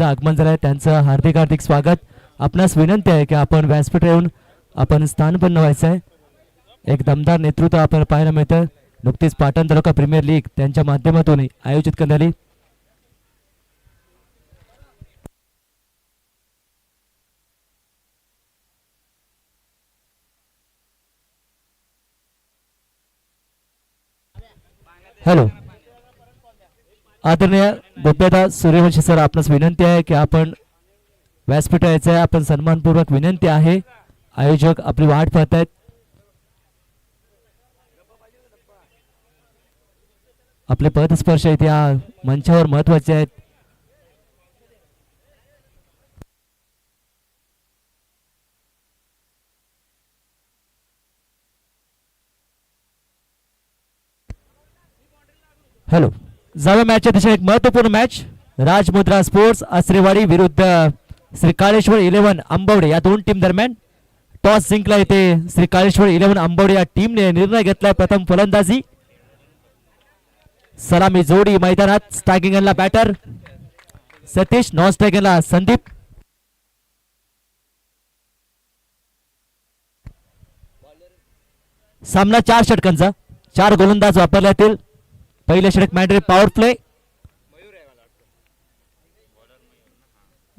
आगमन झालंय त्यांचं हार्दिक हार्दिक स्वागत. आपणास विनंती आहे की आपण व्यासपीठ येऊन आपण स्थान पण व्हायचं आहे. एक दमदार नेतृत्व आपण पाहायला मिळतं. नुकतीच पाटण तालुका प्रीमियर लीग त्यांच्या माध्यमातून आयोजित करण्यात आली. हॅलो आदरणीय गोप्यता सूर्यवंशी सर, आपणास विनंती आहे की आपण व्यासपीठ यायचं आहे. आपण सन्मानपूर्वक विनंती आहे. आयोजक आपली वाट पाहतायत. आपले पदस्पर्श इथे या मंचावर महत्वाचे आहेत. हॅलो, जाऊया मॅचच्या दिशेने. एक महत्वपूर्ण मॅच राजमुद्रा स्पोर्ट्स आसरेवाडी विरुद्ध श्री काळेश्वर 11 आंबवडे या दोन टीम दरम्यान. टॉस जिंकला येथे श्री काळेश्वर 11 आंबवडे या टीमने निर्णय घेतलाय प्रथम फलंदाजी. सलामी जोडी मैदानात. स्ट्रायकिंगला बॅटर सतीश, नॉन स्ट्रायकिंगला संदीप. सामना 4 षटकांचा. 4 गोलंदाज वापरले जातील. पहिले षटक मॅन्डेटरी पॉवर प्ले.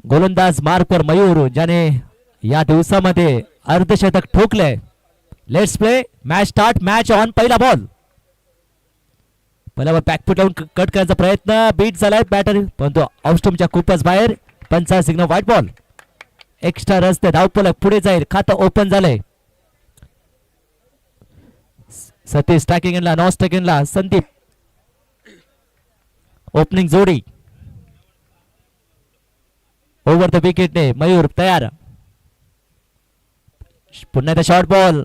गोलंदाज मार्कवर मयूर, ज्याने या दिवसामध्ये अर्धशतक ठोकले. Let's play. Match start. Match on. पहिला बॉल. पहिला बॅकफूट लावून कट करायचा प्रयत्न. बीट झालाय बॅटर, परंतु ऑफस्टम्पच्या खूपच बाहेर. पंचा सिग्नल व्हाईट बॉल. एक्स्ट्रा रस्ते धावपलक पुढे जाईल. खातं ओपन झालंय. सतीश स्ट्रायकिंगला, नॉन स्ट्रायकिंगला संदीप. ओपनिंग जोडी. ओव्हर द विकेटने मयूर तयार. पुन्हा एकदा शॉर्ट बॉल.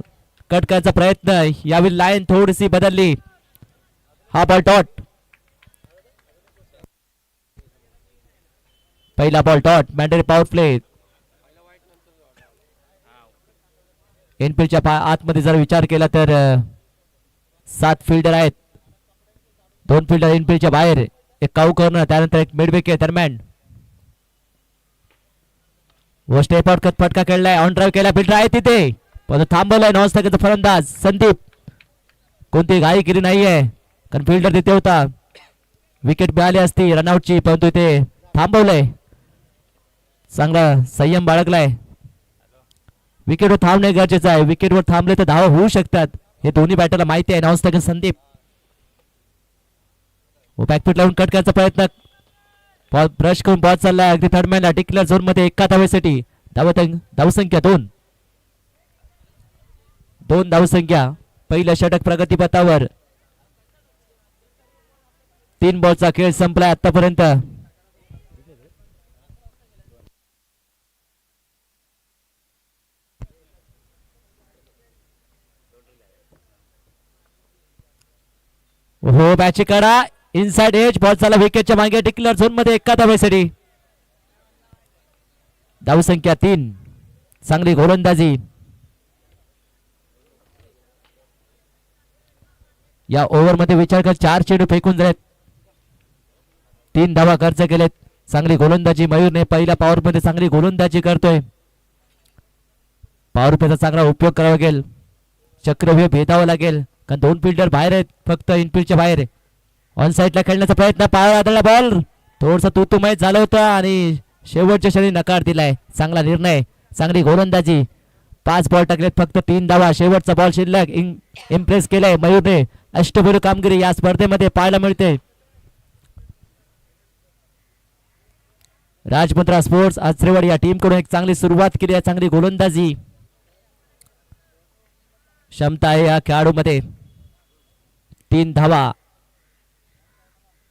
कट करायचा प्रयत्न. यावेळी लाईन थोडीशी बदलली. हा बॉल डॉट. पहिला ball dot. Mandatory power play. इनफिल्डच्या आतमध्ये जर विचार केला तर 7 फिल्डर आहेत. 2 फिल्डर इनफिल्डच्या बाहेर. एक काऊ कॉर्नर, त्यानंतर एक मिड विकेट दरम्यान. व स्टेप आउट फटका खेळलाय. ऑन ड्राईव्ह केला. फिल्डर आहे तिथे, पण थांबवलाय नॉन स्ट्रायकरचा फलंदाज संदीप. कोणती घाई केली नाहीये, कारण फिल्डर तिथे होता. विकेट मिळाली असती रनआउटची, परंतु इथे थांबवलंय. चांगला संयम बाळगलाय. विकेटवर थांबणे गरजेचं आहे. विकेटवर थांबले तर धावा होऊ शकतात, हे दोन्ही बॅटरला माहिती आहे. Non striker Sandeep. बॅकफूट लावून कट करायचा प्रयत्न. बॉल ब्रश करून बॉल चाललाय अगदी थर्ड मॅनला. डिक्लेअर झोन मध्ये एका धावेसाठी. धावसंख्या 2 धावसंख्या. पहिलं षटक प्रगतीपथावर. 3 बॉलचा खेळ संपलाय आतापर्यंत. हो बॅची करा. Inside age. बॉल चालला विकेटच्या मागे. डिक्लेअर झोन मध्ये एका धावेसाठी. धावसंख्या 3. चांगली गोलंदाजी. या ओव्हर मध्ये विचार कर 4 चेंडू फेकून झालेत. 3 धावा खर्च केलेत. चांगली गोलंदाजी मयूरने पहिल्या पॉवर मध्ये चांगली गोलंदाजी करतोय. पॉवर प्लेचा चांगला उपयोग करावा लागेल. चक्रव्यूह भेदावं लागेल, कारण 2 फिल्डर बाहेर आहेत, फक्त इनफिल्डच्या बाहेर. ऑन साइडला खेळण्याचा प्रयत्न. पायावर आदळला बॉल. थोडसा तुतुमय झालं होतं आणि शेवटच्या क्षणी नकार दिलाय. चांगला निर्णय. चांगली गोलंदाजी. 5 बॉल टाकलेत, फक्त 3 धावा. शेवटचा बॉल शिल्लक. इम्प्रेस केलाय मयूरने. अष्टभैरव कामगिरी या स्पर्धेमध्ये पाहायला मिळते. राजमुद्रा स्पोर्ट्स आचरेवाडी या टीम कडून एक चांगली सुरुवात केली आहे. चांगली गोलंदाजी क्षमता आहे या खेळाडूमध्ये. 3 धावा.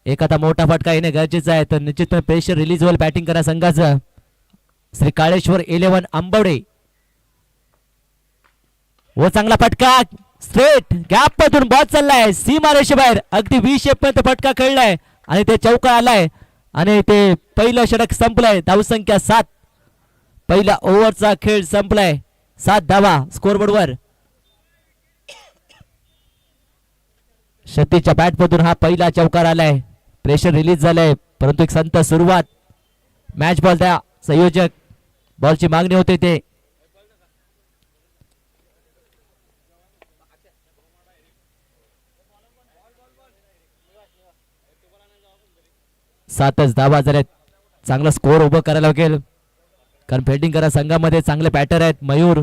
एखादा मोठा फटका येणे गरजेचं आहे, तर निश्चितपणे प्रेशर रिलीज होईल बॅटिंग करा संघाचं. श्री काळेश्वर 11 आंबवडे. व चांगला फटका. स्ट्रेट गॅप मधून बॉल चाललाय सीमा रेषेबाहेर. अगदी 20 शेप पर्यंत फटका खेळलाय आणि ते चौका आलाय आणि ते पहिलं षटक संपलंय. धावसंख्या 7. पहिल्या ओव्हरचा खेळ संपलाय. 7 धावा स्कोरबोर्डवर. सतीच्या बॅट मधून हा पहिला चौकार आलाय. प्रेशर रिलीज झालंय, परंतु एक संत सुरुवात. मॅच बॉल द्या संयोजक, बॉलची मागणी होते ते. सातच धावा झाल्यात. चांगला स्कोअर उभं करायला लागेल कारण फिल्डिंग करा संघामध्ये चांगले बॅटर आहेत. मयूर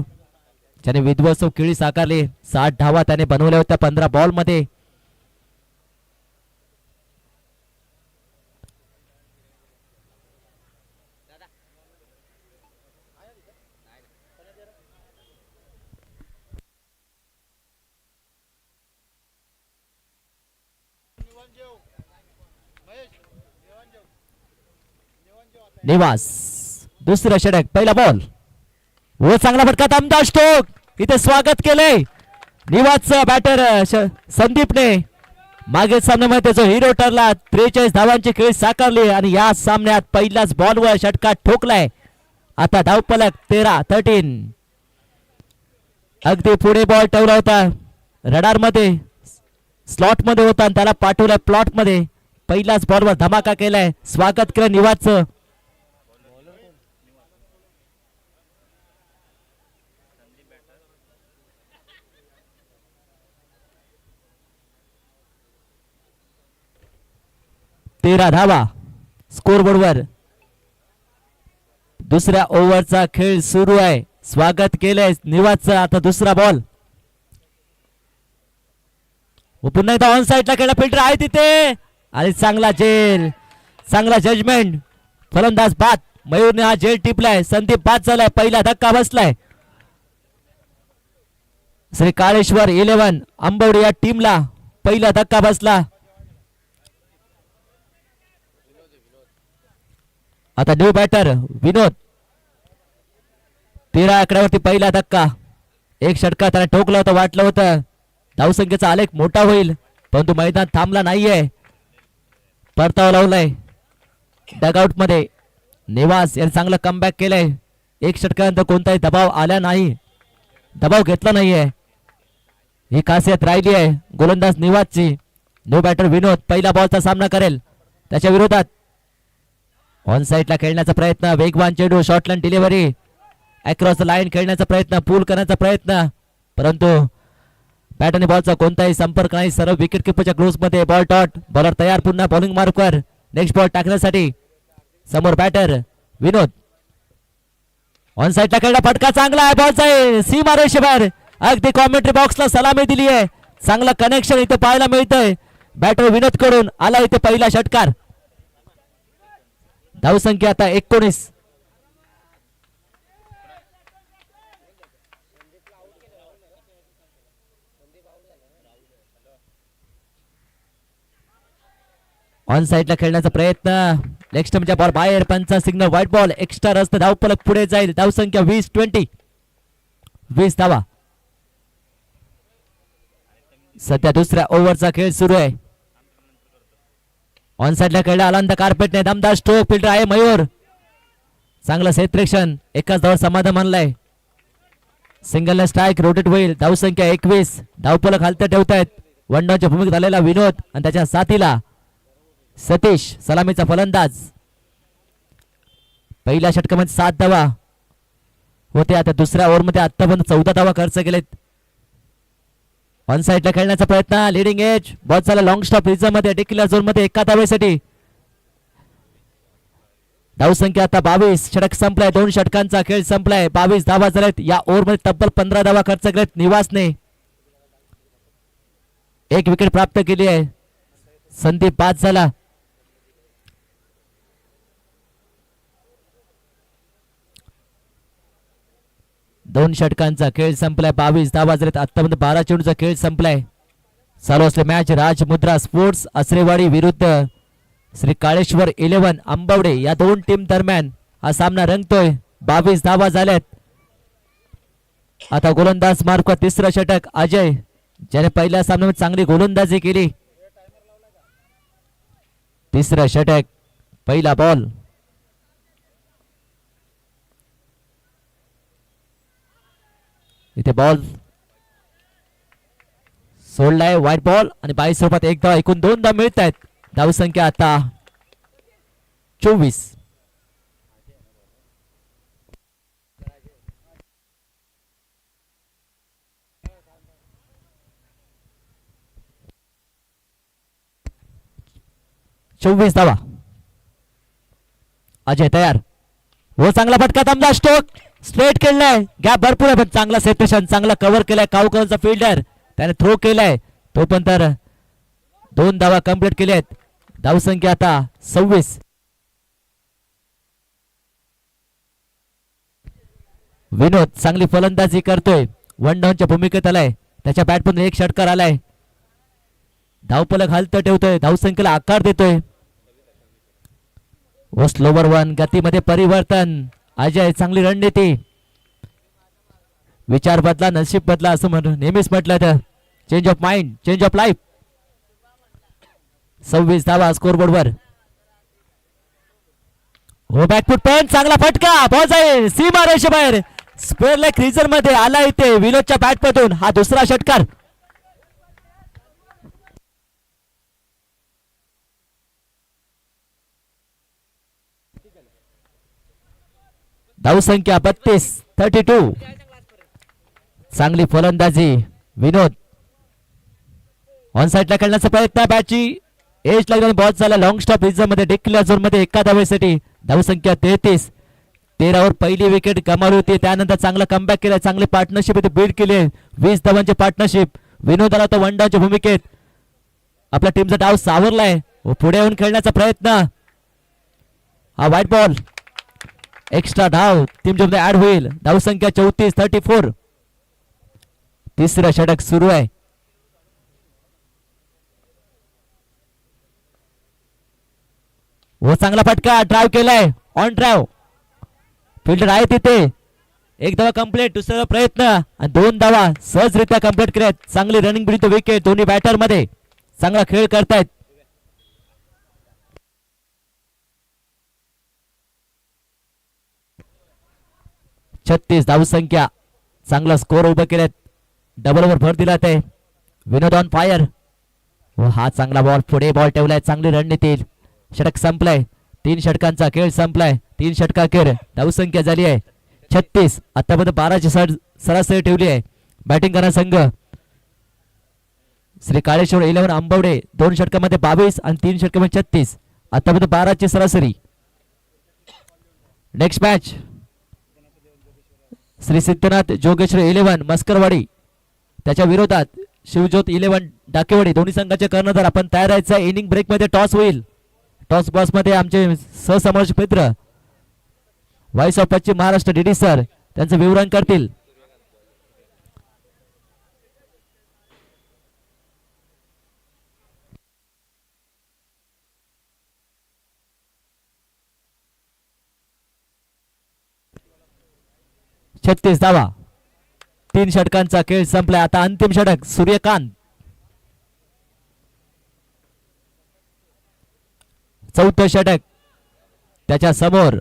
ज्याने विध्वंसव खेळी साकारली, 60 धावा त्याने बनवल्या होत्या 15 बॉल मध्ये. निवास दुसरं षटक, पहिला बॉल व चांगला फटका, दमदार स्ट्रोक. इथे स्वागत केलंय निवासचा बॅटर संदीपने. मागील सामन्यामध्ये जो हिरो ठरला, 43 धावांची खेळी साकारली आणि या सामन्यात पहिल्याच बॉलवर षटका ठोकलाय. आता धावफलक 13 अगदी पुढे बॉल ठेवला होता, रडार मध्ये स्लॉट मध्ये होता आणि त्याला पाठवलाय प्लॉट मध्ये. पहिल्याच बॉलवर धमाका केलाय. स्वागत केलं निवासचं. तेरा धावा स्कोर बोर्डवर. दुसऱ्या ओव्हरचा खेळ सुरू आहे. स्वागत केलंय निवासचं. आता दुसरा बॉल पुन्हा एकदा ऑन साइडला खेळला, फिल्डर आहे तिथे आणि चांगला जेल, चांगला जजमेंट. फलंदाज बाद. मयूरने हा जेल टिपलाय. संदीप बाद झालाय. पहिला धक्का बसलाय. श्री काळेश्वर 11 आंबवडे या टीमला पहिला धक्का बसला. आता न्यू बॅटर विनोद. 13 आकड्यावरती पहिला धक्का. एक षटका त्याला ठोकला होता, वाटलं होतं धावसंख्येचा आलेख मोठा होईल, परंतु मैदान थांबला नाहीये. परतावा लावलाय डगआउट मध्ये. निवास याने चांगलं कमबॅक केलंय. एक षटकानंतर कोणताही दबाव आला नाही, दबाव घेतला नाहीये. ही खासियत राहिली आहे गोलंदाज निवासची. न्यू बॅटर विनोद पहिला बॉलचा सामना करेल. त्याच्या विरोधात ऑन साइडला खेळण्याचा प्रयत्न, वेगवान चेंडू, शॉर्टलाईन डिलिव्हरी, अक्रॉस द लाईन खेळण्याचा प्रयत्न, पूल करण्याचा प्रयत्न, परंतु बॅट आणि बॉलचा कोणताही संपर्क नाही. सर्व विकेट किपरच्या क्लोज मध्ये. Ball dot. बॉलर तयार पुन्हा बॉलिंग मार्कवर नेक्स्ट बॉल टाकण्यासाठी. समोर बॅटर विनोद. ऑन साइडला खेळला, फटका चांगला आहे. बॉलचा सीमा रेषेबाहेर. अगदी कॉमेंट्री बॉक्सला सलामी दिली आहे. चांगला कनेक्शन इथे पाहायला मिळतंय. बॅटर विनोद कडून आला इथे पहिला षटकार. धावसंख्या आता 19. ऑन साइडला खेळण्याचा प्रयत्न, लेग स्टंपच्या बॉल बाहेर. पंचा सिग्नल, व्हाईट बॉल, एक्स्ट्रा रस्त. धावफलक पुढे जाईल. धावसंख्या 20 धावा. सध्या दुसऱ्या ओव्हरचा खेळ सुरू आहे. ऑन साइडला खेळला, आनंद कार्पेटने दमदार स्ट्रोक. फिल्डर आहे मयूर. चांगलं क्षेत्ररक्षण. एकाच धाव समाधान मानलाय. सिंगल स्ट्राईक रोटेट होईल. धावसंख्या 21. धावफलक हालत ठेवतायत वन डाऊनच्या भूमिकेत आलेला विनोद आणि त्याच्या साथीला सतीश, सलामीचा फलंदाज. पहिल्या षटकामध्ये 7 धावा होते. आता दुसऱ्या ओव्हरमध्ये आतापर्यंत 14 धावा खर्च केलेत. ऑन साइडला खेळण्याचा प्रयत्न, लिडिंग एज. बॉल चालला लॉंग स्टॉप रिझर्व मध्ये, डिक्लेअर झोन मध्ये एका धावेसाठी. धावसंख्या आता 22. षटक संपलाय. 2 षटकांचा खेळ संपलाय. 22 धावा झाल्यात. या ओव्हरमध्ये तब्बल 15 धावा खर्च केलेत निवासने. एक विकेट प्राप्त केली आहे. संदीप बाद झाला. दोन षटकांचा खेळ संपलाय. 22 धावा झालेत. आतापर्यंत 12 चेंडूचा खेळ संपलाय. चालू असले मॅच राजमुद्रा स्पोर्ट्स असरेवाडी विरुद्ध श्री काळेश्वर 11 आंबवडे या दोन टीम दरम्यान हा सामना रंगतोय. 22 धावा झाल्यात. आता गोलंदाज मार्क तिसरं षटक अजय, ज्याने पहिल्या सामन्यामध्ये चांगली गोलंदाजी केली. तिसरं षटक, पहिला बॉल. इथे बॉल सोडलाय, व्हाईट बॉल आणि 22 स्वरूपात एक धाव, एकूण 2 धाव मिळत आहेत. धावसंख्या आता 24. 24 धावा. अजय तयार. हो चांगला फटका थांबला. स्टोक स्ट्रेट खेळलाय. गॅप भरपूर आहे पण चांगला सेपरेशन, चांगला कव्हर केलाय कावकरचा फिल्डर. त्याने थ्रो केलाय तो पण तर 2 धावा कंप्लीट केल्या आहेत. धावसंख्या आता 26. विनोद चांगली फलंदाजी करतोय. वन डाऊनच्या भूमिकेत आलाय. त्याच्या बॅटमधून एक षटकार आलाय. धावफलक हलत ठेवतोय. धावसंख्येला आकार देतोय. व स्लोवर वन गतीमध्ये परिवर्तन. अजय चांगली रणनीती. विचार बदला नशीब बदला असं म्हणून नेहमीच म्हटलं तर change of mind change of life. 26 धावा स्कोरबोर्ड वर. हो बॅकफुट पण चांगला फटका. बॉल जाईल सीमा रेषेबाहेर. स्क्वेअर लेग क्रीजर मध्ये आला इथे विनोदच्या बॅटमधून हा दुसरा षटकार. धावसंख्या 32. 32. चांगली फलंदाजी विनोद. ऑन साइडला खेळण्याचा प्रयत्न. बॅटची एज लागून बॉल झाला. लॉंग स्टॉप रिझर्व मध्ये डिक्लेअर झोन मध्ये एका धावेसाठी. धावसंख्या 33. 13 वर पहिली विकेट गमावली होती. त्यानंतर चांगला कमबॅक केलाय. चांगली पार्टनरशिप इथे बिल्ड केली आहे. 20 धावांची पार्टनरशिप. विनोद आला तो वन डाऊनच्या भूमिकेत. आपल्या टीमचा डाव सावरलाय. पुढे येऊन खेळण्याचा प्रयत्न. हा व्हाईट बॉल. एक्स्ट्रा धाव टीमच्या ऍड होईल. धावसंख्या 34. 34. तिसरं षटक सुरू आहे. व चांगला फटका. ड्राइव्ह केलाय. On drive. फिल्डर आहे तिथे. एक धावा कंप्लीट. दुसरा प्रयत्न आणि 2 धावा सहजरित्या कंप्लीट केल्यात. चांगली रनिंग बिटवीन द विकेट. दोन्ही बॅटर मध्ये चांगला खेळ करतायत. छत्तीस धावसंख्या. चांगला स्कोर उभं केल्यात. डबल ओव्हर भर दिला ते. विनोद ऑन फायर. व हा चांगला बॉल. पुढे बॉल ठेवलाय. चांगली रणनीती. षटक संपलाय. 3 षटकांचा खेळ संपलाय. 3 षटका खेळ. धावसंख्या झाली आहे 36. आतापर्यंत 12ची सरासरी ठेवली आहे. बॅटिंग करणारा संघ श्री काळेश्वर 11 आंबवडे. 2 षटकामध्ये 22 आणि 3 षटकामध्ये 36. आतापर्यंत 12ची सरासरी. नेक्स्ट मॅच श्री सिद्धनाथ जोगेश्वर 11 मस्करवाडी त्याच्या विरोधात शिवज्योत 11 डाकेवाडी. दोन्ही संघाचे कर्णधार आपण तयार राहायचं. इनिंग ब्रेक मध्ये टॉस होईल. टॉस बॉक्स मध्ये आमचे सहसमावेशक मित्र व्हॉइस ऑफ पश्चिम महाराष्ट्र डीडी सर त्यांचं विवरण करतील. छत्तीस धावा. 3 षटकांचा खेळ संपलाय. आता अंतिम षटक. सूर्यकांत. चौथं षटक. त्याच्या समोर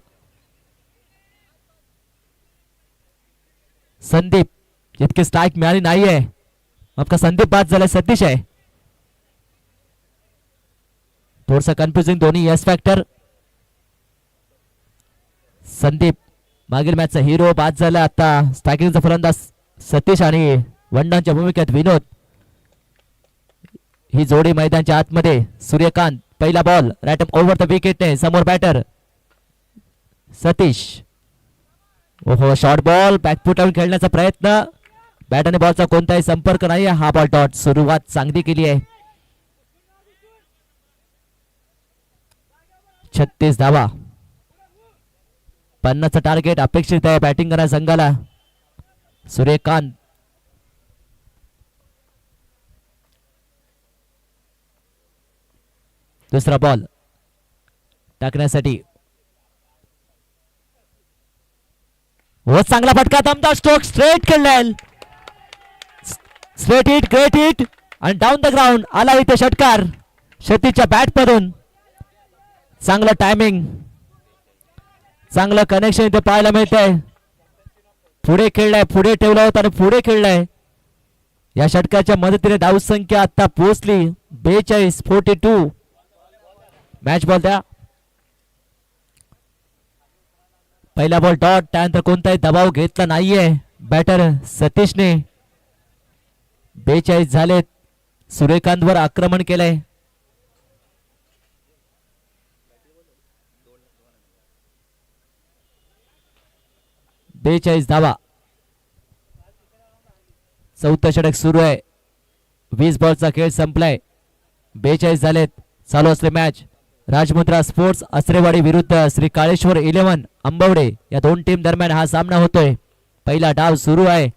संदीप. जितकी स्ट्राईक मिळाली नाहीये. आपका संदीप बाद झालाय. सतीश आहे. थोडस कन्फ्युजिंग दोन्ही यस फॅक्टर. संदीप मागील मॅचचा हिरो बाद झाला. आता स्ट्रायकिंगचा फलंदाज सतीश आणि वंडांच्या भूमिकेत विनोद. ही जोडी मैदानाच्या आतमध्ये. सूर्यकांत. पहिला बॉल राईट ओव्हर द विकेटने. समोर बॅटर सतीश. ओहो शॉर्ट बॉल. बॅकफुटावरून खेळण्याचा प्रयत्न. बॅट आणि बॉलचा कोणताही संपर्क नाही. हा बॉल डॉट. सुरुवात चांगली केली आहे. 36 धावा. 50चं टार्गेट अपेक्षित आहे बॅटिंग करणाऱ्या संघाला. सूर्यकांत. दुसरा बॉल टाकण्यासाठी. व चांगला फटका. दमदार स्ट्रोक. स्ट्रेट खेळलाय. Straight hit. ग्रेट हिट आणि डाऊन द ग्राउंड आला इथे षटकार सतीशच्या बॅट मधून. चांगलं टायमिंग. चांगलं कनेक्शन इथे पाहायला मिळतंय. पुढे खेळलाय. पुढे ठेवला होता आणि पुढे खेळलाय. या षटकाच्या मदतीने धावसंख्या आता पोहोचली 42. 42. मॅच बॉल द्या. पहिला बॉल डॉट. त्यानंतर कोणताही दबाव घेतला नाहीये बॅटर सतीशने. 42 झालेत. सूर्यकांतवर आक्रमण केलंय. 42 धावा. चौथं षटक सुरू आहे. 20 बॉलचा खेळ संपलाय. 42 झालेत. चालू असले मॅच राजमुद्रा स्पोर्ट्स असरेवाडी विरुद्ध श्री काळेश्वर 11 आंबवडे या दोन टीम दरम्यान हा सामना होतोय. पहिला डाव सुरू आहे.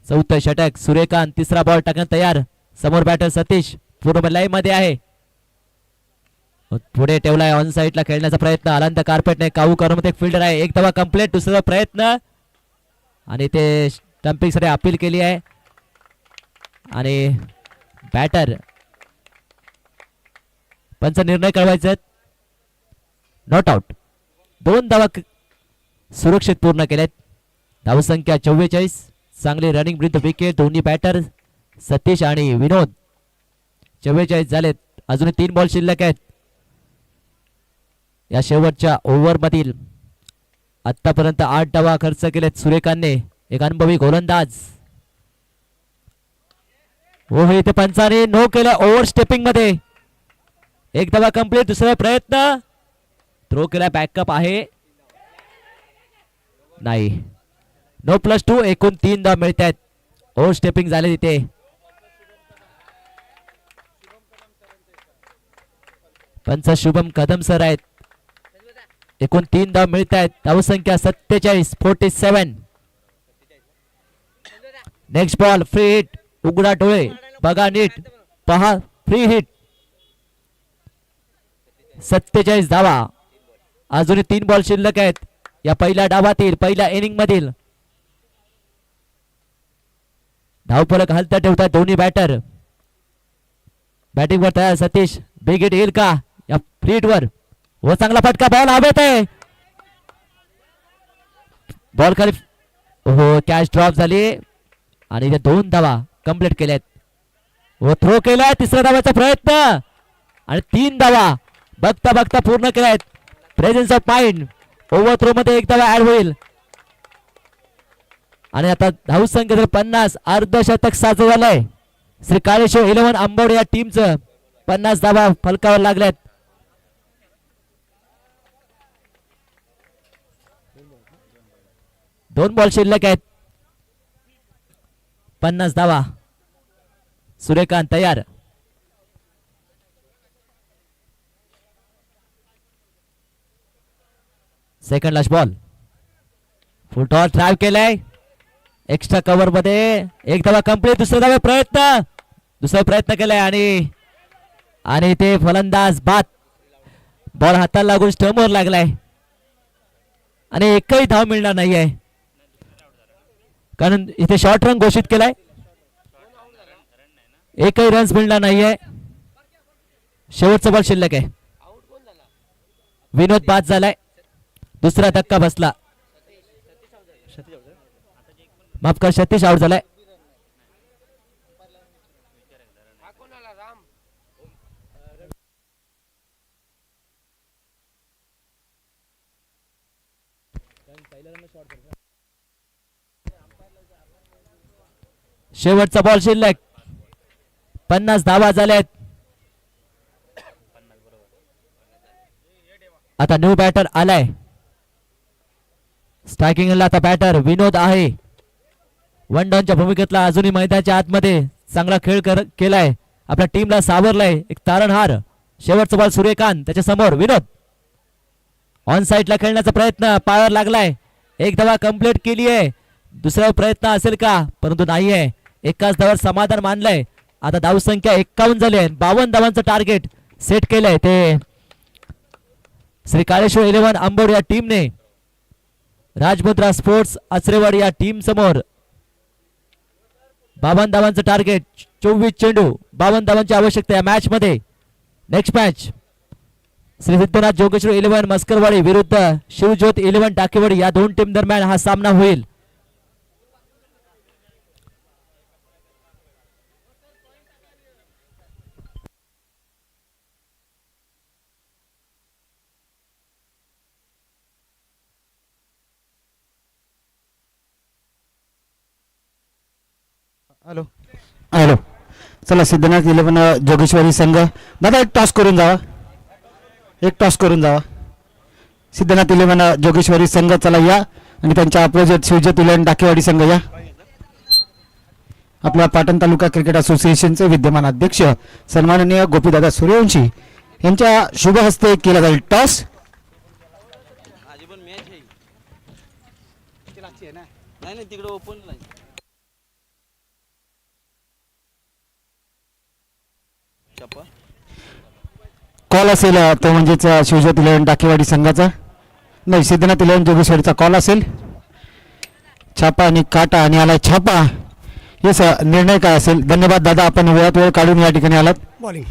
चौथं षटक. सूर्यकांत तिसरा बॉल टाकण्यात तयार. समोर बॅटर सतीश पूर्ण लाईन मध्ये आहे. पुढे ठेवलाय ऑन साइडला खेळण्याचा प्रयत्न. अलांत कार्पेटने काऊ करून एक फिल्डर आहे. एक धावा कंप्लीट. दुसरा प्रयत्न आणि ते स्टंपिंग साठी अपील केली आहे आणि बॅटर पंच निर्णय कळवायचे. Not out. 2 धावा सुरक्षित पूर्ण केलेत. धावसंख्या 44. चांगली रनिंग विथ विकेट. दोन्ही बॅटर सतीश आणि विनोद. 44 झालेत. अजून 3 बॉल शिल्लक आहेत. या शेवटच्या ओव्हर मधील आतापर्यंत 8 धावा खर्च केलेत सूर्यकांतने. एक अनुभवी गोलंदाज. हो इथे पंचाने नो केलं ओव्हर स्टेपिंग मध्ये. एक धावा कंप्लीट. दुसरा प्रयत्न थ्रो केला. बॅकअप आहे नाही. नो +2. एकूण 3 धावा मिळत आहेत. ओव्हर स्टेपिंग झाले तिथे. पंच शुभम कदम सर आहेत. एकूण 3 धावा मिळत आहेत. धावसंख्या 47. 47. Next ball free hit. उघडा डोळे बघा नीट पहा. Free hit. 47 धावा. अजून 3 बॉल शिल्लक आहेत या पहिल्या डावातील पहिल्या इनिंग मधील. धावफलक हलता ठेवतात दोन्ही बॅटर. बॅटिंग वर तयार सतीश. बिग हिट येईल का या फ्री हिट वर. व चांगला फटका. बॉल हवेत आहे. बॉल खाली. हो कॅच ड्रॉप झाली आणि 2 धावा कंप्लीट केल्यात. व थ्रो केलाय. तिसऱ्या धावाचा प्रयत्न आणि 3 धावा बघता बघता पूर्ण केल्यात. Presence of mind. Overthrow मध्ये 1 धावा ऍड होईल आणि आता धावसंख्या 50. अर्धशतक साजरं झालंय. श्री काळेश्वर 11 आंबवडे या टीमचं 50 धावा फलकावर लागल्यात. दोन बॉल शिल्लक आहेत. 50 धावा. सूर्यकांत तयार. Second last ball. फुल टॉस ड्राइव्ह केलाय. एक्स्ट्रा कव्हर मध्ये 1 धावा कंप्लीट. दुसरा धावा प्रयत्न. दुसरा प्रयत्न केलाय आणि ते फलंदाज बाद. बॉल हाताला लागून स्टंपवर लागलाय आणि एकही धाव मिळणार नाहीये कारण इथे शॉर्ट रन घोषित केलाय. एकही रन्स मिळणार नाहीये. शेवटचा बॉल शिल्लक आहे. विनोद बाद झालाय. दुसरा धक्का बसला. माफ कर सतीश आउट झालाय. शेवटचा बॉल शिल्लक. 50 धावा झाल्यात. आता न्यू बॅटर आलाय. स्ट्रायकिंगला आता बॅटर विनोद आहे. वन डाऊनच्या भूमिकेतला अजूनही मैदानाच्या आतमध्ये चांगला खेळ केलाय. आपल्या टीमला सावरलाय. एक तारणहार. शेवटचा बॉल सूर्यकांत. त्याच्या समोर विनोद. ऑन साइडला खेळण्याचा प्रयत्न. पायावर लागलाय. 1 धावा कंप्लीट केली आहे. दुसरा प्रयत्न असेल का परंतु नाहीये. एकाच धावावर समाधान मानलंय. आता धावसंख्या 51 झाली आहे. 52 धावांचं टार्गेट सेट केलंय ते श्री काळेश्वर 11 आंबोड या टीमने राजमुद्रा स्पोर्ट्स आचरेवाडी या टीम समोर. 52 धावांचं टार्गेट. 24 चेंडू 52 धावांची आवश्यकता या मॅच मध्ये. नेक्स्ट मॅच श्री सिद्धनाथ जोगेश्वर 11 मस्करवाडी विरुद्ध शिवज्योत 11 टाकेवाडी या दोन टीम दरम्यान हा सामना होईल. Hello hello. चला सिद्धनाथ 11 जोगेश्वरी संघ. दादा एक टॉस करून जावा. एक टॉस करून जावा. सिद्धनाथ 11 जोगेश्वरी संघ चला या आणि त्यांच्या अपोजिट शिवजत इलेवन डाकेवाडी संघ या. आपल्या पाटण तालुका क्रिकेट असोसिएशनचे विद्यमान अध्यक्ष सन्माननीय गोपीदादा सूर्यवंशी यांच्या शुभ हस्ते केला जाईल टॉस. तिकडे ओपन कॉल असेल तो म्हणजेच शिवजत इलेवन डाकेवाडी संघाचा, नाही सिद्धनाथ इलेवन जोगेश्वरीचा कॉल असेल. छापा आणि काटा आणि आलाय छापा. येस, निर्णय काय असेल? धन्यवाद दादा, आपण वेळात वेळ काढून या ठिकाणी आलात. बॉलिंग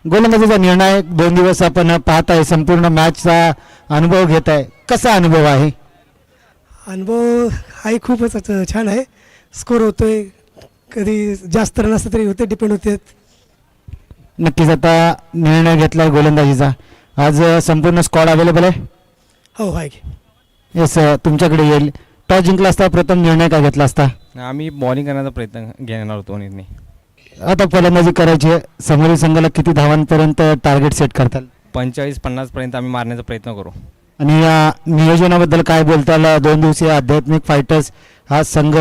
गोलंदाजीचा निर्णय 2 दिवस आपण पाहताय, संपूर्ण मॅचचा अनुभव घेत आहे. कसा अनुभव आहे? अनुभव हाही खूपच छान आहे. स्कोर होतोय, कधी जास्त रन असतं तरी होते, डिपेंड होते. नक्कीच आता निर्णय घेतलाय गोलंदाजीचा. आज संपूर्ण स्क्वॉड अवेलेबल आहे. हो आहे की. येस, तुमच्याकडे येईल. टॉस जिंकला असता प्रथम निर्णय काय घेतला असता? आम्ही बॉलिंग करण्याचा प्रयत्न घेणार होतो निर्णय. आता फलंदाजी करायची आहे. समोरील संघाला किती धावांपर्यंत टार्गेट सेट करताल? 45-50 पर्यंत आम्ही मारण्याचा प्रयत्न करू. आणि या नियोजनाबद्दल काय बोलताल? 2 दिवसीय आध्यात्मिक फायटर्स हा संघ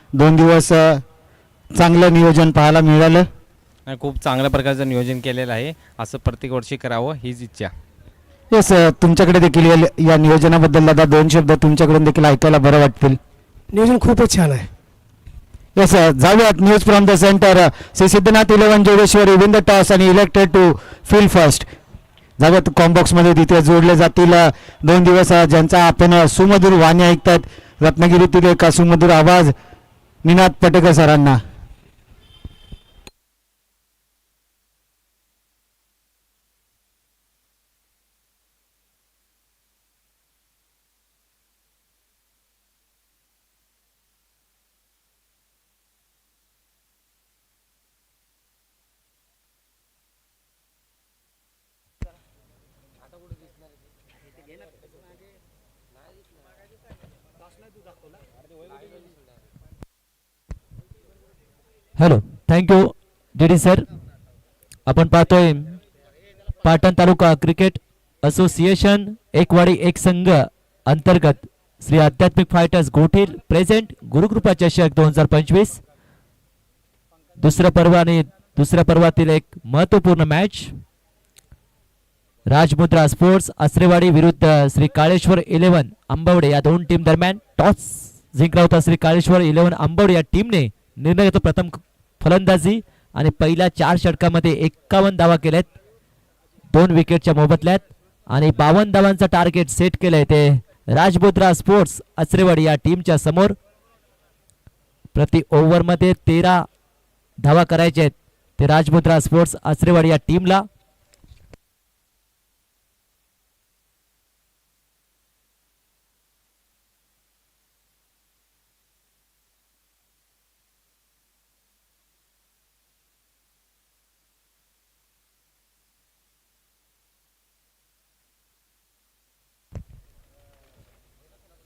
2 दिवस चांगलं नियोजन पाहायला मिळालं. आणि खूप चांगल्या प्रकारचं नियोजन केलेलं आहे. असं प्रत्येक वर्षी करावं हीच इच्छा. येस, तुमच्याकडे देखील या नियोजनाबद्दल दादा 2 शब्द तुमच्याकडून देखील ऐकायला बरं वाटतील. नियोजन खूपच छान आहे. येस, जाऊयात news from the centre. Shri Siddhanath eleven Jogeshwari win the toss आणि इलेक्टेड टू फील्ड फर्स्ट. जाऊयात कॉम्बॉक्समध्ये, तिथे जोडले जातील 2 दिवस ज्यांचा आपण सुमधुर वाणी ऐकतात. रत्नागिरीतील एक सुमधुर आवाज निनाद पटेकर सरांना. Hello, thank you D sir. आपण पाहतोय पाटण तालुका क्रिकेट असोसिएशन एकवाडी एक संघ अंतर्गत श्री आध्यात्मिक फायटर्स गोठील प्रेझेंट गुरुकृपा चषक 2025 दुसरं पर्व आणि दुसऱ्या पर्वातील एक महत्वपूर्ण मॅच. राजमुद्रा स्पोर्ट्स आसरेवाडी विरुद्ध श्री काळेश्वर इलेव्हन आंबवडे या 2 टीम दरम्यान. टॉस जिंकला होता श्री काळेश्वर इलेव्हन आंबवडे या टीमने. निर्णय घेतो प्रथम फलंदाजी आणि पहिल्या 4 षटकामध्ये 51 धावा केल्यात 2 विकेटच्या मोबदल्यात आणि 52 धावांचा टार्गेट सेट केलंय ते राजमुद्रा स्पोर्ट्स आसरेवाडी या टीमच्या समोर. प्रति ओव्हरमध्ये 13 धावा करायचे आहेत ते राजमुद्रा स्पोर्ट्स आसरेवाडी या टीमला.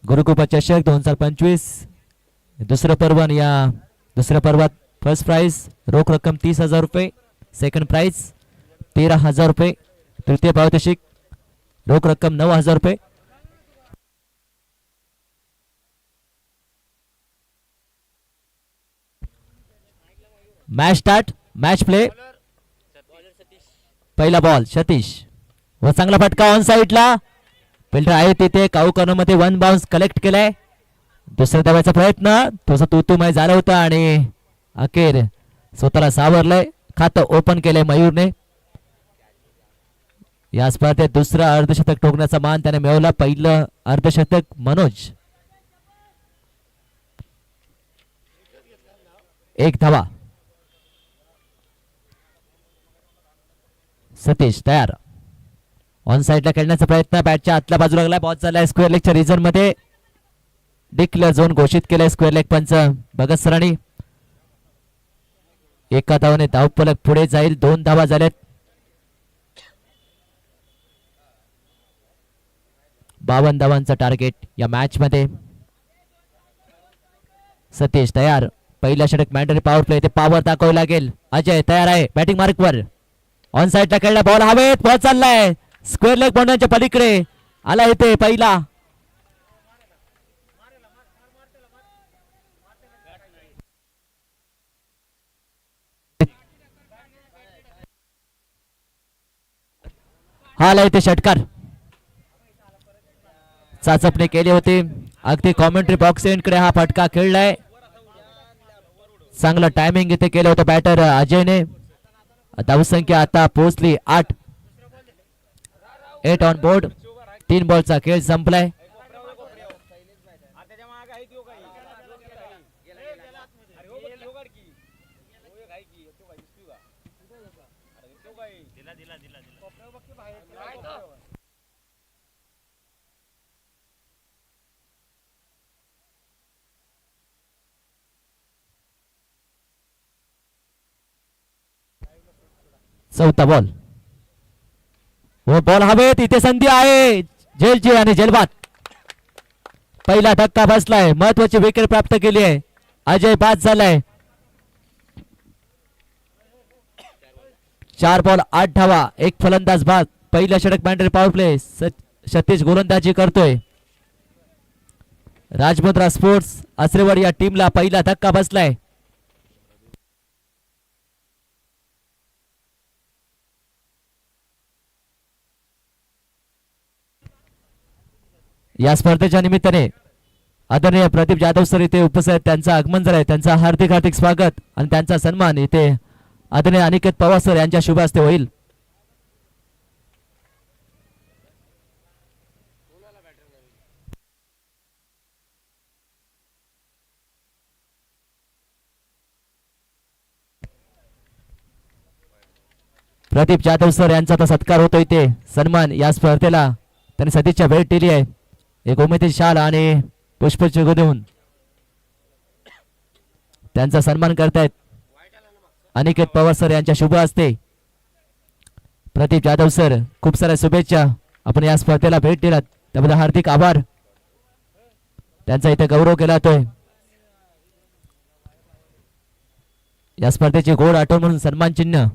गुरुकृपा चषक 2025 दुसरं पर्व आणि या दुसऱ्या पर्वात फर्स्ट प्राइज रोख रक्कम 30,000 रुपये, सेकंड प्राइज 13,000 रुपये, तृतीय पारितोषिक रोख रक्कम 9,000 रुपये. Match start, match play. पहिला बॉल सतीश व चांगला फटका ऑन साइडला. फिल्डर आहे तिथे काऊ कॉर्नरमध्ये 1 बाउन्स कलेक्ट केलाय. दुसऱ्या धावाचा प्रयत्न थोडासा तुतुमय झाला होता आणि अखेर स्वतःला सावरलंय. खातं ओपन केलंय मयूरने. या स्पर्धेत दुसरा अर्धशतक ठोकण्याचा मान त्याने मिळवला. पहिलं अर्धशतक मनोज. 1 धावा. सतीश तयार. ऑन साइडला खेळण्याचा प्रयत्न. बॅटच्या आतल्या बाजूला लागला. बॉल चाललाय स्क्वेअर लेगच्या रिझन मध्ये. डिक्लेअर झोन घोषित केलाय स्क्वेअर लेग पंच भगत सरांनी. एका धावाने धावफलक पुढे जाईल. 2 धावा झाल्यात. 52 धावांचा टार्गेट या मॅच मध्ये. सतीश तयार. पहिला षटक मॅन्डेटरी पॉवर प्ले. ते पॉवर दाखवावं लागेल. अजय तयार आहे बॅटिंग मार्कवर. ऑन साइडला खेळला. बॉल हवेत. बॉल चाललाय स्क्वेअर लेग बॉन्डाच्या पलीकडे आला. इथे पहिला हा आला इथे षटकार. चाचपणे केली होती. अगदी कॉमेंट्री बॉक्स एंडकडे हा फटका खेळलाय. चांगलं टायमिंग इथे केलं होतं बॅटर अजयने. धावसंख्या आता पोहोचली 8. 8 ऑन बोर्ड. 3 बॉलचा खेळ संपलाय. चौथा बॉल. व बॉल हवेत. इथे संधी आहे झेलची आणि झेलबाद. पहिला धक्का बसलाय. महत्वाची विकेट प्राप्त केली आहे. अजय बाद झालाय. 4 बॉल 8 धावा. एक फलंदाज बाद. पहिला षटक मॅन्डेटरी पॉवर प्ले. सतीश गोलंदाजी करतोय. राजमुद्रा स्पोर्ट्स आसरेवाडी या टीमला पहिला धक्का बसलाय. या स्पर्धेच्या निमित्ताने आदरणीय प्रदीप जाधव सर इथे उपस्थित आहेत. त्यांचं आगमन झालंय. त्यांचा हार्दिक हार्दिक स्वागत आणि त्यांचा सन्मान इथे आदरणीय अनिकेत पवार सर यांच्या शुभ हस्ते होईल. प्रदीप जाधव सर यांचा आता सत्कार होतो इथे. सन्मान या स्पर्धेला त्यांनी सदिच्छा भेट दिली आहे. एक उमेदची शाल आणि पुष्पचक्र देऊन त्यांचा सन्मान करतायत अनिकेत पवार सर यांच्या शुभ हस्ते. प्रदीप जाधव सर खूप साऱ्या शुभेच्छा. आपण या स्पर्धेला भेट दिलात त्याबद्दल हार्दिक आभार. त्यांचा इथे गौरव केला जातोय. या स्पर्धेची गोड आठवण म्हणून सन्मान चिन्ह.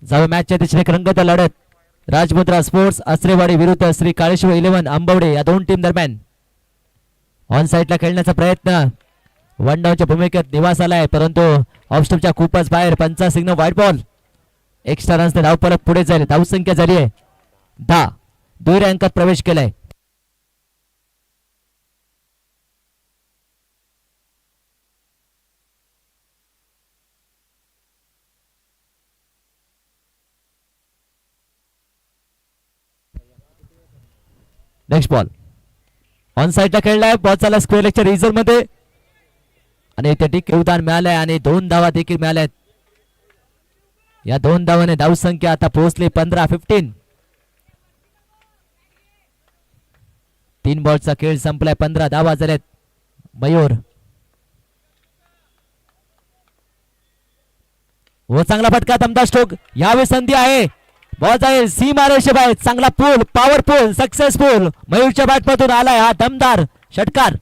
जावे मॅचच्या दिशेने एक रंगत लढत. राजमुद्रा स्पोर्ट्स आसरेवाडी विरुद्ध श्री काळेश्वर 11 आंबवडे या दोन टीम दरम्यान ऑन साइडला खेळण्याचा प्रयत्न. वन डाऊनच्या भूमिकेत निवास आलाय परंतु ऑफस्टॉपच्या खूपच बाहेर. पंचा सिग्नल व्हाईट बॉल. एक्स्ट्रा रन्सने धावफलक पुढे जाईल. धावसंख्या झाली आहे 10. दुहेरी अंकात प्रवेश केलाय. नेक्स्ट बॉल ऑन साइडला खेळलाय. बॉल चालला स्क्वेअर लेगच्या रिझर्व मध्ये आणि त्या टिक योगदान मिळालंय आणि 2 धावा देखील मिळाल्यात. या 2 धावाने धावसंख्या आता पोहोचली 15-15. 3 बॉलचा खेळ संपलाय. 15 धावा झाल्यात. मयूर व चांगला फटका. दमदार स्ट्रोक. यावेळी संधी आहे. बॉल जाईल सीमा रेषेबाहेर. चांगला पूल. Powerful successful. मयूरच्या बॅट मधून आलाय हा दमदार षटकार.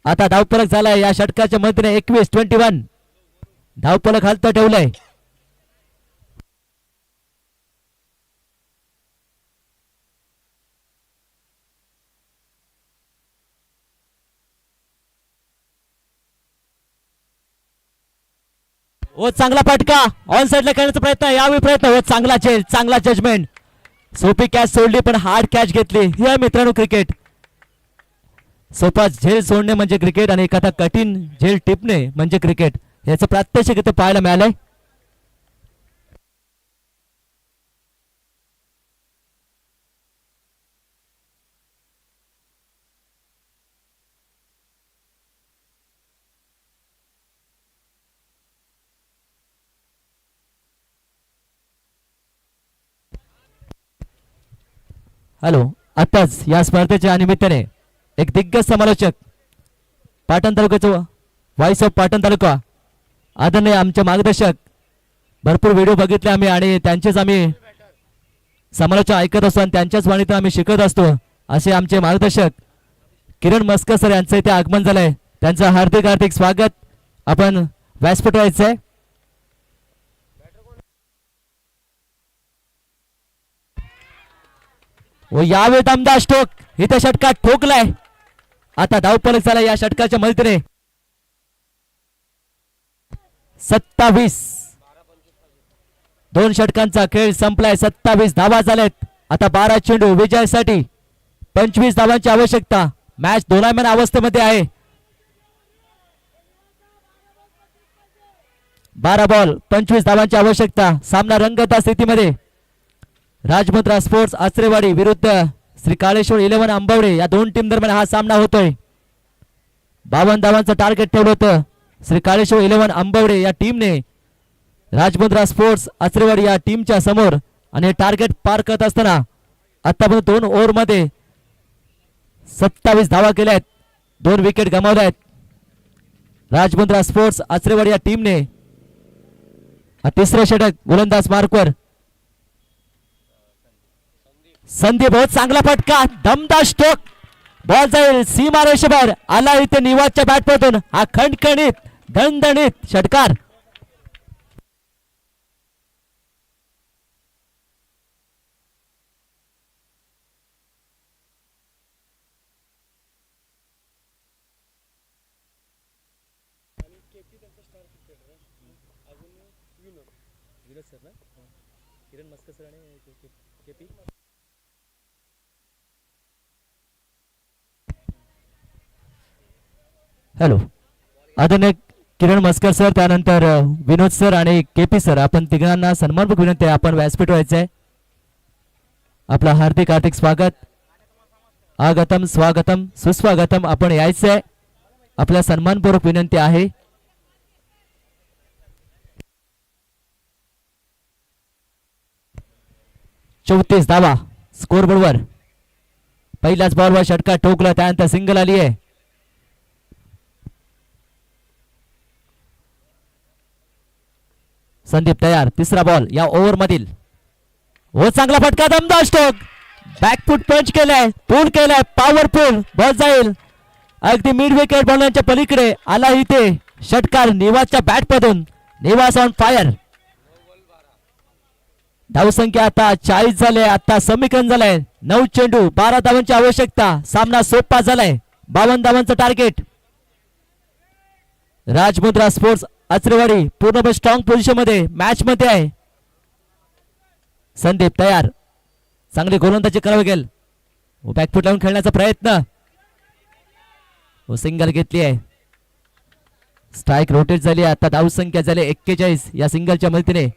आता धावफलक झालाय. या षटकाच्या मदतीने 21-21 धावफलक हलत ठेवलंय. ओ चांगला फटका. ऑन साइडला खेळण्याचा प्रयत्न. यावेळी प्रयत्न हो. चांगला झेल. चांगला जजमेंट. सोपी कॅच सोडली पण हार्ड कॅच घेतली. हे मित्रांनो क्रिकेट. सोपा झेल सोडणे म्हणजे क्रिकेट आणि एखादा कठीण झेल टिपणे म्हणजे क्रिकेट. याचं प्रात्यक्षिक इथे पाहायला मिळालंय. हॅलो. आताच या स्पर्धेच्या निमित्ताने एक दिग्गज समालोचक पाटण तालुक्याचं व्हॉइस ऑफ पाटण तालुका आदरणीय आमचे मार्गदर्शक. भरपूर व्हिडिओ बघितले आम्ही आणि त्यांचेच आम्ही समालोचन ऐकत असतो आणि त्यांच्याच वाणीतून आम्ही शिकत असतो. असे आमचे मार्गदर्शक किरण मस्कर सर यांचं इथे आगमन झालंय. त्यांचं हार्दिक हार्दिक स्वागत. आपण व्यासपीठ व्हायचंय. व यावेळी दमदार स्ट्रोक. इथे षटकात ठोकलाय. आता धावफलक झाला या षटकाच्या मदतीने. 27 2 षटकांचा खेळ संपलाय. 27 धावा झाल्यात. आता 12 चेंडू विजयासाठी 25 धावांची आवश्यकता. मॅच दोलायमान अवस्थेमध्ये आहे. 12 बॉल 25 धावांची आवश्यकता. सामना रंगत स्थितीमध्ये. राजमुद्रा स्पोर्ट्स आचरेवाडी विरुद्ध श्री काळेश्वर 11 आंबवडे या दोन टीम दरम्यान हा सामना होतोय. 52 धावांचं टार्गेट ठेवलं होतं श्री काळेश्वर 11 आंबवडे या टीमने राजमुद्रा स्पोर्ट्स आचरेवाडी या टीमच्या समोर. आणि हे टार्गेट पार करत असताना आतापर्यंत 2 ओव्हरमध्ये 27 धावा केल्या आहेत. 2 विकेट गमावल्या आहेत. राजमुद्रा स्पोर्ट्स आचरेवाडी या टीमने. तिसरे षटक गोलंदाज मार्कवर संदीप. बहुत चांगला फटका. दमदार स्ट्रोक. बॉल जाईल सीमा रेषेबाहेर. आला इथे निवासच्या बॅटमधून हा खणखणीत दणदणीत षटकार. हॅलो. अजून एक किरण मस्कर सर, त्यानंतर विनोद सर आणि केपी सर, आपण तिघांना सन्मानपूर्वक विनंती आहे, आपण व्यासपीठ व्हायचं आहे. आपलं हार्दिक हार्दिक स्वागत. आगतम स्वागतम सुस्वागतम. आपण यायचं आहे. आपल्या सन्मानपूर्वक विनंती आहे. चौतीस धावा स्कोरबोर्डवर. पहिल्याच बॉलवर षटकार ठोकला, त्यानंतर सिंगल आली आहे. संदीप तयार. तिसरा बॉल या ओव्हर मधील. हो चांगला फटका. दमदार स्ट्रोक. बॅकफूट पंच केलाय. पूल केलाय. पॉवरफुल बॉल जाईल अगदी मिड विकेट बॉलच्या पलीकडे. आला इथे षटकार निवासच्या बॅट मधून. निवास ऑन फायर. धावसंख्या आता 40 झाले. आता समीकरण झालंय 9 चेंडू 12 धावांची आवश्यकता. सामना सोपा झालाय. 52 धावांचं टार्गेट. राजमुद्रा स्पोर्ट्स आचरेवाडी पूर्णपणे स्ट्रॉंग पोझिशन मध्ये मॅच मध्ये आहे. संदीप तयार. चांगली गोलंदाजी करावी लागेल. बॅकफूट लावून खेळण्याचा प्रयत्न. सिंगल घेतली आहे. स्ट्राईक रोटेट झाली. आता धावसंख्या झाली 41 या सिंगलच्या मदतीने.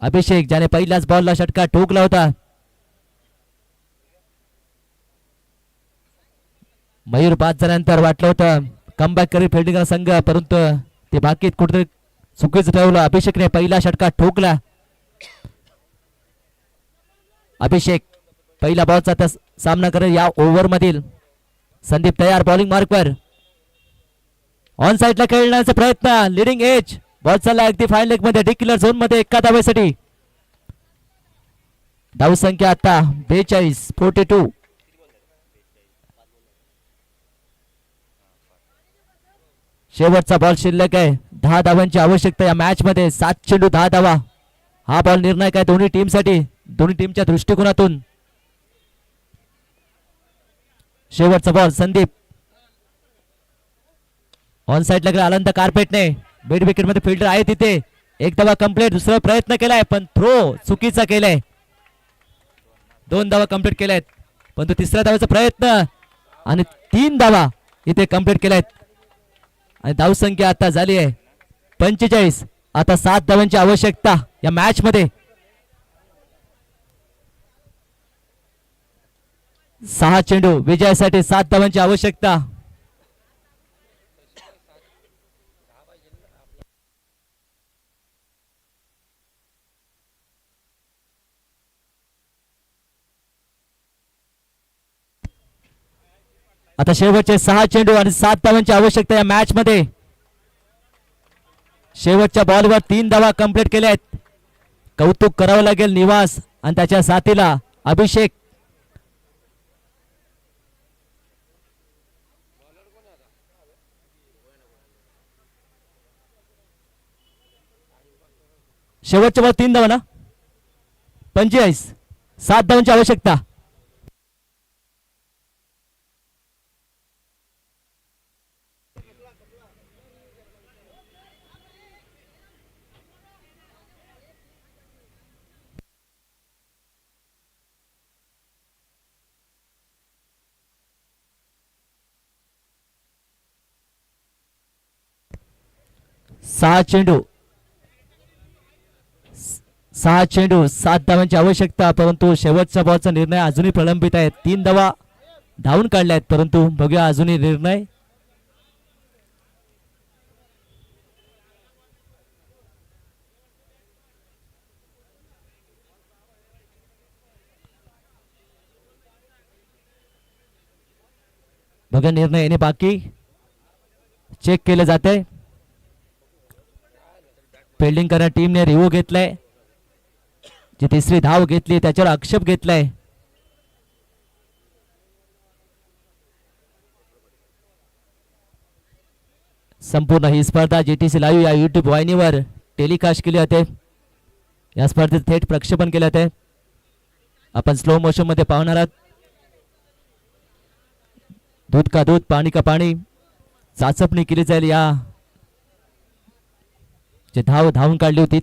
अभिषेक ज्याने पहिल्याच बॉलला षटकार ठोकला होता. मयूर बाद झाल्यानंतर वाटलं होतं कमबॅक करी फिल्डिंग संघ, परंतु ते बाकीत कुठेतरी चुकीचं ठेवलं. अभिषेकने पहिला षटकार ठोकला. अभिषेक पहिला बॉलचा सामना करेल या ओव्हर मधील. संदीप तयार. बॉलिंग मार्कवर. ऑन साइडला खेळण्याचा प्रयत्न. Leading age. बॉल चालला अगदी फाईन लेग मध्ये. डिक्लेअर झोन मध्ये एका धावेसाठी. धावसंख्या आता 42. शेवटचा बॉल शिल्लक आहे. 10 धावांची आवश्यकता या मॅच मध्ये. 7 चेंडू 10 धावा. हा बॉल निर्णायक आहे दोन्ही टीमसाठी, दोन्ही टीमच्या दृष्टिकोनातून. शेवटचा बॉल. संदीप ऑन साइड लागला. आनंद कार्पेटने मिड विकेट मध्ये फिल्डर आहे तिथे. एक धावा कंप्लीट. दुसरा प्रयत्न केलाय पण थ्रो चुकीचा केलाय. 2 धावा कंप्लीट केल्यात, परंतु तिसऱ्या धावाचा प्रयत्न आणि 3 धावा इथे कंप्लीट केल्यात. आणि धावसंख्या आता झाली आहे 45. आता 7 धावांची आवश्यकता या मॅच मध्ये. 6 चेंडू विजयासाठी 7 धावांची आवश्यकता. आता शेवटचे 6 चेंडू आणि 7 धावांची आवश्यकता या मॅच मध्ये. शेवटच्या बॉलवर 3 धावा कंप्लीट केल्या आहेत. कौतुक करावं लागेल निवास आणि त्याच्या साथीला अभिषेक. शेवटच्या बॉल 3 धावा ना. 45. 7 धावांची आवश्यकता. 6 चेंडू 7 धावांची आवश्यकता, परंतु शेवटच्या बॉलचा निर्णय अजूनही प्रलंबित आहे. 3 धावा धावून काढल्या आहेत, परंतु बघूया अजूनही निर्णय. बघा निर्णय येणे बाकी, चेक केलं जाते. फिल्डिंग करण्या टीमने रिव्ह्यू घेतलाय, जी तिसरी धाव घेतली त्याच्यावर आक्षेप घेतलाय. संपूर्ण ही स्पर्धा जीटीसी लाईव्ह या युट्यूब वाहिनीवर टेलिकास्ट केली होते. या स्पर्धेत थेट प्रक्षेपण केले होते. आपण स्लो मोशन मध्ये पाहणार आहात. दूध का दूध पाणी का पाणी चाचपणी केली जाईल. या जे धावून काढली होती.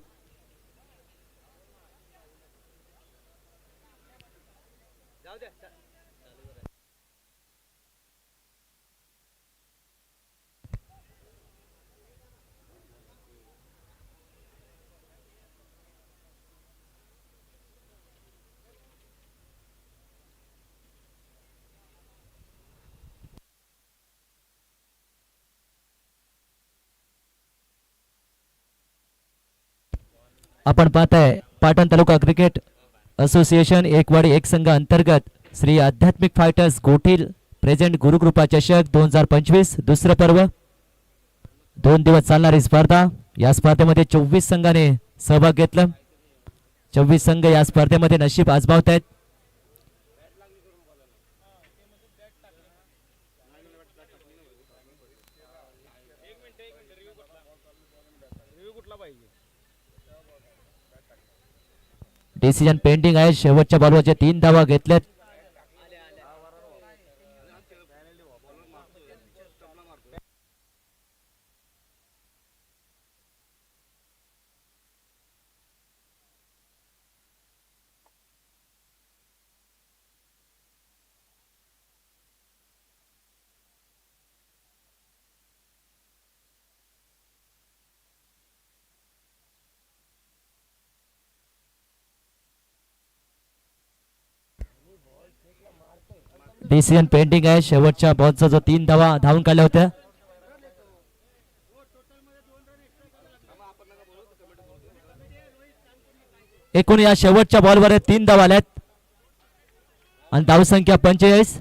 आपण पाहताय पाटण तालुका क्रिकेट असोसिएशन एकवाडी एक संघ अंतर्गत श्री आध्यात्मिक फायटर्स गोटील प्रेझेंट गुरुकृपा चषक 2025 दुसरं पर्व. 2 दिवस चालणारी स्पर्धा. या स्पर्धेमध्ये 24 संघाने सहभाग घेतला. 24 संघ या स्पर्धेमध्ये नशीब आजमावत आहेत. डिसिजन पेंडिंग आहे. शेवटच्या बॉलवरचे 3 धावा घेतल्यात. डिसिजन पेंडिंग आहे. शेवटच्या बॉलचा जो 3 धावा धावून काढल्या होत्या. एकूण या शेवटच्या बॉलवर 3 धावा आल्यात आणि धावसंख्या 45.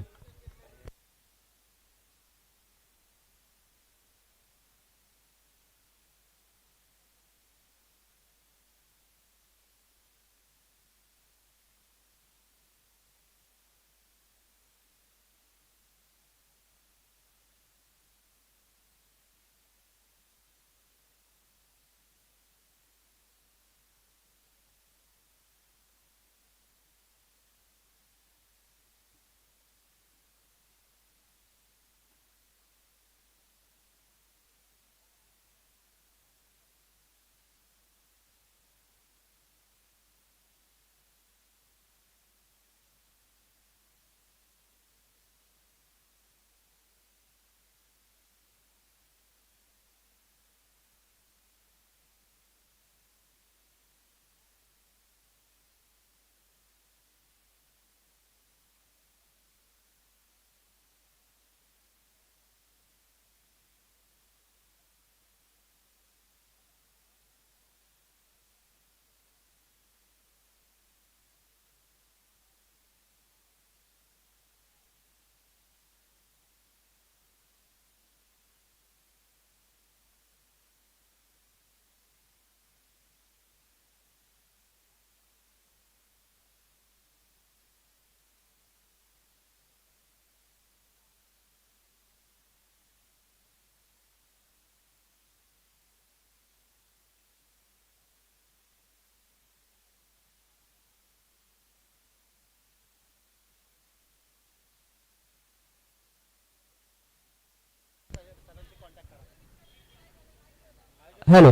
हॅलो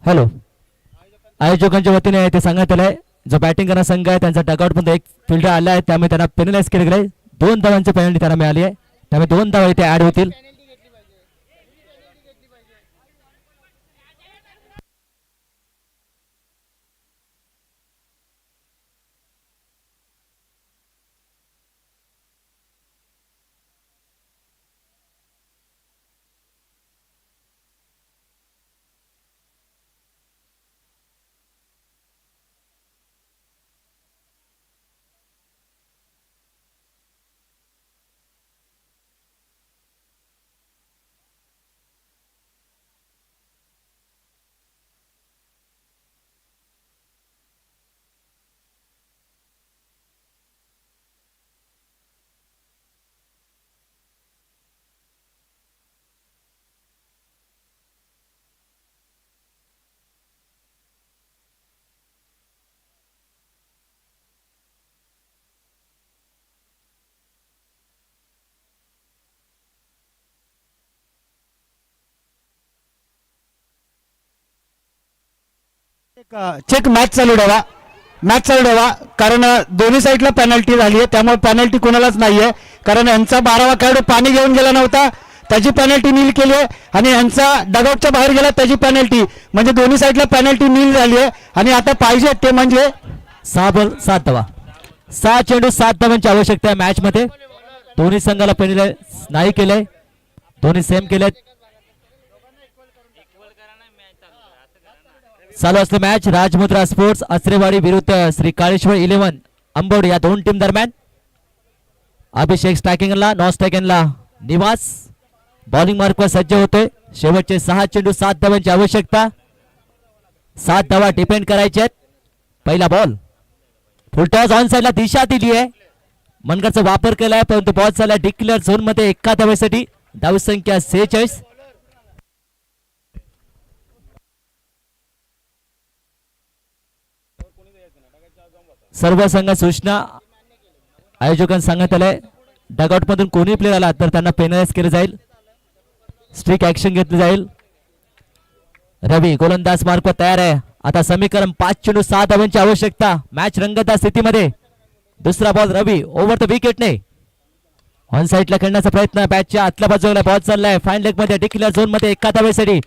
हॅलो आयोजकांच्या वतीने ते सांगण्यात आलंय जो बॅटिंग करणारा संघ आहे त्यांचा डगआउट मध्ये एक फिल्डर आला आहे, त्यामुळे त्यांना पेनलाइज केले गेले. 2 धावांची पेनल्टी त्यांना मिळाली आहे, त्यामुळे 2 धावा इथे ऍड होतील. चेक मॅच चालू ठेवा कारण दोन्ही साईडला पेनल्टी झाली आहे, त्यामुळे पेनल्टी कोणालाच नाहीये. कारण यांचा 12वा खेळाडू पाणी घेऊन गेला नव्हता, त्याची पेनल्टी नील केली आहे, आणि यांचा डगआउटच्या बाहेर गेला त्याची पेनल्टी, म्हणजे दोन्ही साईडला पेनल्टी नील झाली आहे. आणि आता पाहिजे ते म्हणजे 6 बॉल 7 धावा, 6 चेंडू 7 धावांची आवश्यकता आहे मॅच मध्ये. दोन्ही संघाला पेनल्टी नाही केलंय, दोन्ही सेम केलेत. चालू असते मॅच राजमुद्रा स्पोर्ट्स आचरेवाडी विरुद्ध श्री काळेश्वर 11 अंबोड या दोन टीम दरम्यान. अभिषेक स्ट्रायकिंगला, नॉन स्ट्रायकिंगला निवास बॉलिंग मार्कवर सज्ज होतोय. शेवटचे 6 चेंडू 7 धावांची आवश्यकता, 7 धावा डिपेंड करायचे आहेत. पहिला बॉल फुलटॉस ऑन साइडला दिशा दिली आहे, मनगरचा वापर केलाय, परंतु बॉल चालला डिक्लेअर झोन मध्ये 1 धावेसाठी. धावसंख्या 46. सर्व संघ सूचना आयोजकांना सांगण्यात आलंय, डगआउट मधून कोणी प्लेयर आला तर त्यांना पेनलाइज केलं जाईल, स्ट्रिक ऍक्शन घेतली जाईल. रवी गोलंदाज मार्कवर तयार आहे. आता समीकरण 5 चेंडू 7 धावांची आवश्यकता, मॅच रंगतदार स्थितीमध्ये. दुसरा बॉल रवी ओव्हर द विकेटने ऑन साइडला खेळण्याचा प्रयत्न, बॅटच्या आतल्या बाजूला बॉल चाललाय फाईन लेग मध्ये डिक्लेअर झोन मध्ये 1 धावेसाठी.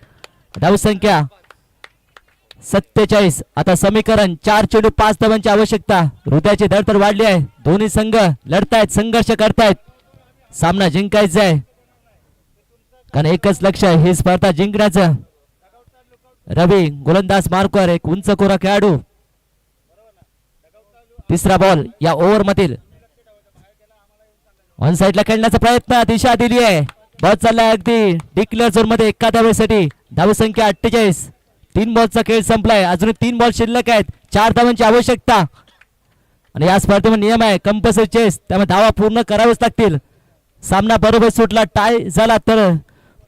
धावसंख्या 47. आता समीकरण 4 चेंडू 5 धावांची आवश्यकता. हृदयाची धडधड वाढली आहे, दोन्ही संघ लढतायत, संघर्ष करतायत, सामना जिंकायचा आहे, कारण एकच लक्ष आहे ही स्पर्धा जिंकण्याचं. रवी गोलंदाज मार्कवर, एक उंच कोरा खेळाडू. तिसरा बॉल या ओव्हर मधील ऑन साइडला खेळण्याचा प्रयत्न, दिशा दिली आहे, बॉल चाललाय अगदी डिक्लेअर झोन मध्ये 1 धावेसाठी. धावसंख्या 48. 3 बॉलचा खेळ संपलाय, अजून 3 बॉल शिल्लक आहेत, 4 धावांची आवश्यकता. आणि या स्पर्धेमध्ये नियम आहे कंपल्सरी चेस, त्यामुळे धावा पूर्ण करावेच लागतील. सामना बरोबर सुटला, टाय झाला तर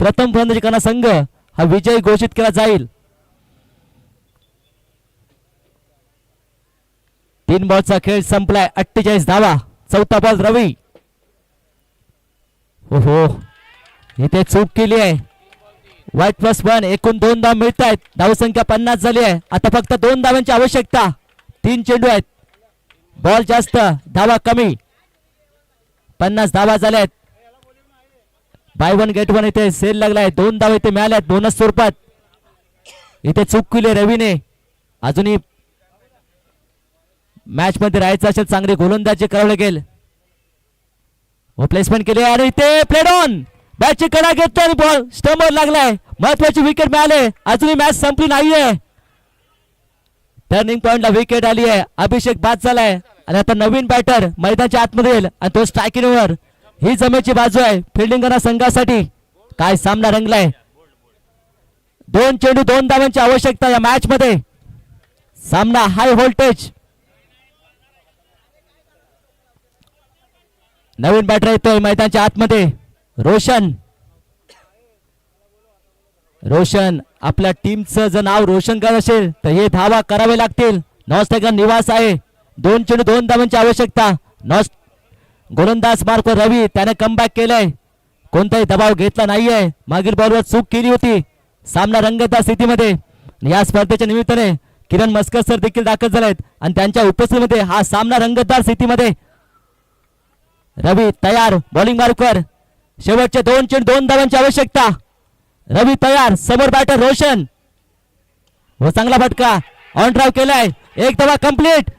प्रथम फलंदाजी करणारा संघ हा विजयी घोषित केला जाईल. 3 बॉलचा खेळ संपलाय, 48 धावा. चौथा बॉल रवी. हो इथे चूक केली आहे. वाईट प्लस 1, एकूण 2 धाव मिळत आहेत. धावसंख्या 50 झाली आहे. आता फक्त 2 धावांची आवश्यकता, 3 चेंडू आहेत, बॉल जास्त, धावा कमी. 50 धावा झाल्यात. बाय 1 गेट 1 इथे सेल लागलाय, 2 धावा इथे मिळाल्यात बोनस स्वरूपात. इथे चूक केली रवीने. अजूनही मॅच मध्ये राहायचं असेल, चांगली गोलंदाजी करावं लागेल. प्लेसमेंट केली आणि इथे प्लेड ऑन, बॅटची कडा घेतो आणि बॉल स्टंपवर लागलाय. महत्वाची विकेट मिळाले, अजूनही मॅच संपली नाहीये. टर्निंग पॉइंटला विकेट आली आहे, अभिषेक बाद झालाय आणि आता नवीन बॅटर मैदानाच्या आतमध्ये येईल आणि तो स्ट्रायकिंगवर. ही जमेची बाजू आहे फिल्डिंग करणाऱ्या संघासाठी. काय सामना रंगलाय. 2 चेंडू 2 धावांची आवश्यकता या मॅच मध्ये. सामना हाय व्होल्टेज. नवीन बॅटर येतोय मैदानाच्या आतमध्ये, रोशन आपल्या टीमचं जर नाव रोशन करत असेल तर हे धावा करावे लागतील. नॉस्टॅगर निवास आहे. 2 चेंडू 2 धावांची आवश्यकता. गोलंदाज मार्कवर रवी, त्याने कमबॅक केलंय, कोणताही दबाव घेतला नाहीये. मागील बॉलवर चूक केली होती. सामना रंगतदार स्थितीमध्ये. या स्पर्धेच्या निमित्ताने किरण मस्कर सर देखील दाखल झाले आहेत आणि त्यांच्या उपस्थितीमध्ये हा सामना रंगतदार स्थितीमध्ये. रवी तयार, बॉलिंग मार्कवर. शेवटचे 2 धावांची आवश्यकता. रवी तयार, समोर बॅटर रोशन व चांगला फटका. ऑन ड्राईव्ह केलाय, 1 धावा कंप्लीट.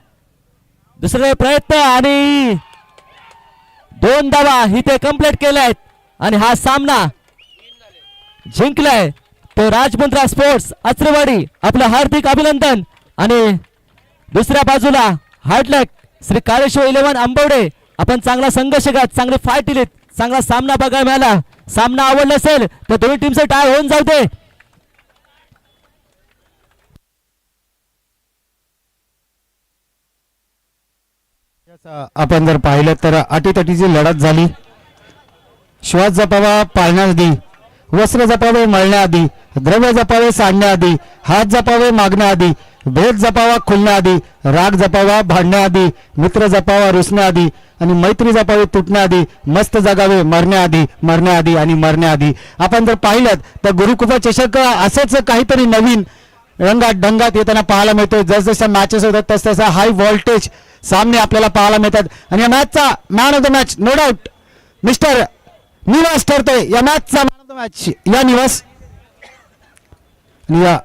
दुसरे प्रयत्न आणि 2 धावा इथे कंप्लीट केल्यात आणि हा सामना जिंकलाय तो राजमुंद्रा स्पोर्ट्स अचरेवाडी. आपलं हार्दिक अभिनंदन. आणि दुसऱ्या बाजूला हार्डलक श्री काळेश्वर 11 आंबवडे. आपण चांगला संघर्ष घात, चांगले फाईट दिलीत, चांगला सामना बघायला मिळाला. सामना आवडला असेल तर दोन्ही टीमचे टाय होऊन जाऊ दे. आपण जर पाहिलं तर अटीतटीची लढत झाली. श्वास जपावा पाळण्याआधी, वस्त्र जपावे मळण्याआधी, द्रव्य जपावे सांडण्याआधी, हात जपावे मागण्याआधी, भेद जपावा खुलण्याआधी, राग जपावा भांडण्याआधी, मित्र जपावा रुसण्याआधी आणि मैत्री जपावी तुटण्याआधी, मस्त जगावे मरण्याआधी, मरण्याआधी आणि मरण्याआधी. आपण जर पाहिलं तर गुरुकृपा चषक असंच काहीतरी नवीन रंगात ढंगात येताना पाहायला मिळतोय. जसजशा मॅचेस होतात तसतसा हाय व्होल्टेज सामने आपल्याला पाहायला मिळतात. आणि या मॅचचा man of the match no doubt mister Nivas ठरतोय. या मॅचचा मॅन ऑफ द मॅच या निवास. या